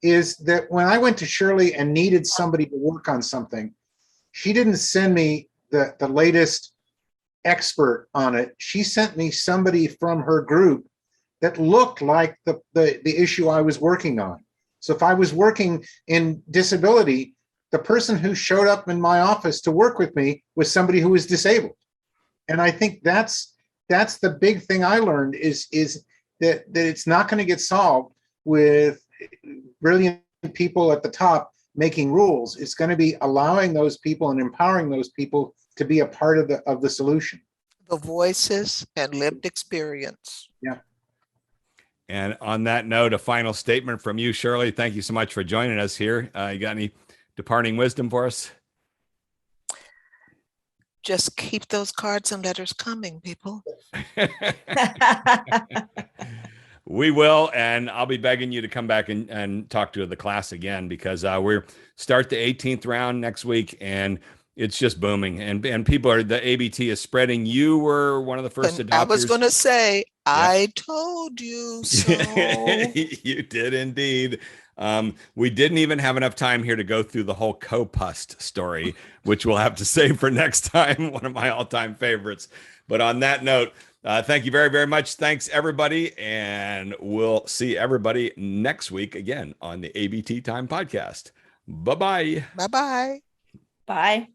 is that when I went to Shirley and needed somebody to work on something, she didn't send me the latest expert on it. She sent me somebody from her group that looked like the issue I was working on. So if I was working in disability, the person who showed up in my office to work with me was somebody who was disabled. And I think that's the big thing I learned is that it's not going to get solved with brilliant people at the top making rules. It's going to be allowing those people and empowering those people to be a part of the solution. The voices and lived experience. Yeah. And on that note, a final statement from you, Shirley. Thank you so much for joining us here. You got any departing wisdom for us? Just keep those cards and letters coming, people. We will, and I'll be begging you to come back and talk to the class again, because we're start the 18th round next week, and it's just booming. And people are, the ABT is spreading. You were one of the first And adopters. I was going to say, I told you so. You did indeed. We didn't even have enough time here to go through the whole Copust story, which we'll have to save for next time. One of my all-time favorites. But on that note, thank you very, very much. Thanks, everybody. And we'll see everybody next week again on the ABT Time podcast. Bye-bye. Bye-bye. Bye.